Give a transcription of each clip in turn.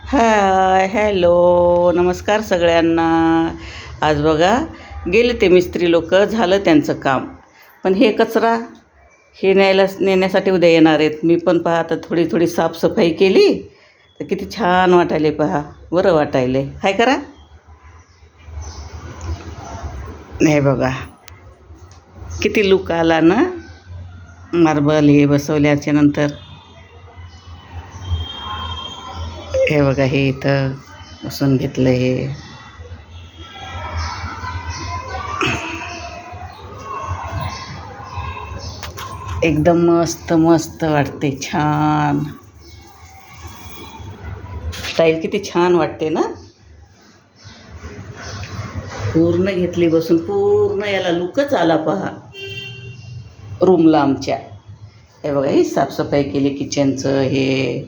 Hi hello नमस्कार सगळ्यांना. आज बघा गेले ते मिस्त्री लोक, झालं त्यांचं काम. पण हे कचरा हे नेण्यासाठी उद्या येणार आहेत. मी पण पहा आता थोडी थोडी साफसफाई केली तर किती छान वाटायले, पहा बरं वाटायले. हाय करा. हे बघा किती लुक आला ना, मार्बल हे बसवल्याच्या नंतर. हे बघा हे इथं बसून घेतलं हे. एकदम मस्त मस्त वाटते, छान स्टाईल किती छान वाटते ना. पूर्ण घेतली बसून, पूर्ण याला लुकच आला पहा रूमला आमच्या. हे बघा ही साफसफाई केली किचनचं हे.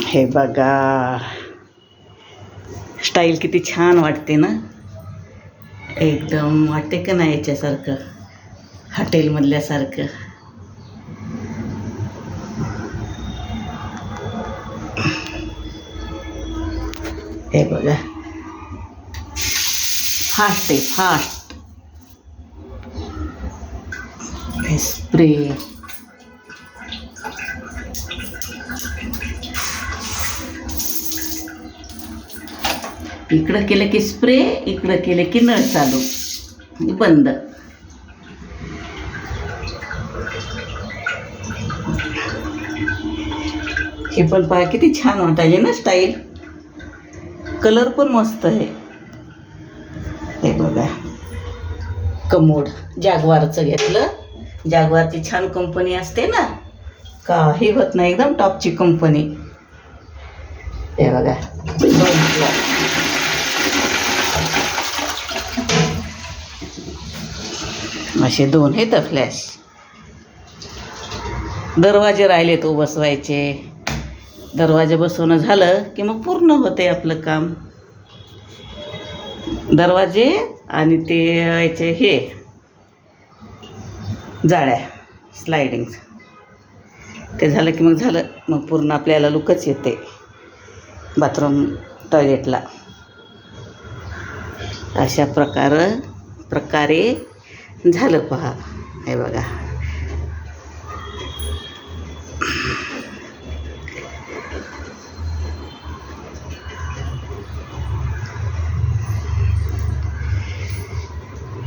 हे बघा स्टाईल किती छान वाटते ना, एकदम वाटते का नाही याच्यासारखं, हॉटेलमधल्यासारखं. हे बघा फास्ट आहे, फास्ट स्प्रे. इकडं केलं की स्प्रे, इकडं केलं की नळ चालू बंद. हे पण पहा किती छान वाटायले ना स्टाईल. कलर पण मस्त आहे. हे बघा कमोड जॅगवारचं घेतलं. जॅगवारची छान कंपनी असते ना, काही होत नाही, एकदम टॉपची कंपनी. हे बघा असे दोन आहेत फ्लॅश. दरवाजे राहिले तो बसवायचे. दरवाजे बसवणं झालं की मग पूर्ण होते आपलं काम. दरवाजे आणि ते याचे हे जाळ्या स्लायडिंग ते झालं की मग झालं, मग पूर्ण आपल्याला लुकच येते बाथरूम टॉयलेटला. अशा प्रकारे झालं पहा. हे बघा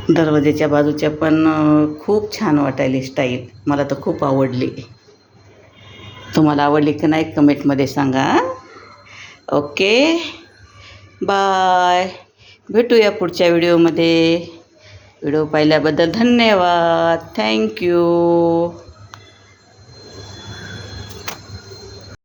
दरवाजाच्या बाजूच्या पण खूप छान वाटायली स्टाईल. मला तर खूप आवडली. तुम्हाला आवडली की नाही कमेंटमध्ये सांगा. ओके बाय, भेटूया पुढच्या व्हिडिओमध्ये. व्हिडिओ पाहिल्याबद्दल धन्यवाद, थँक्यू.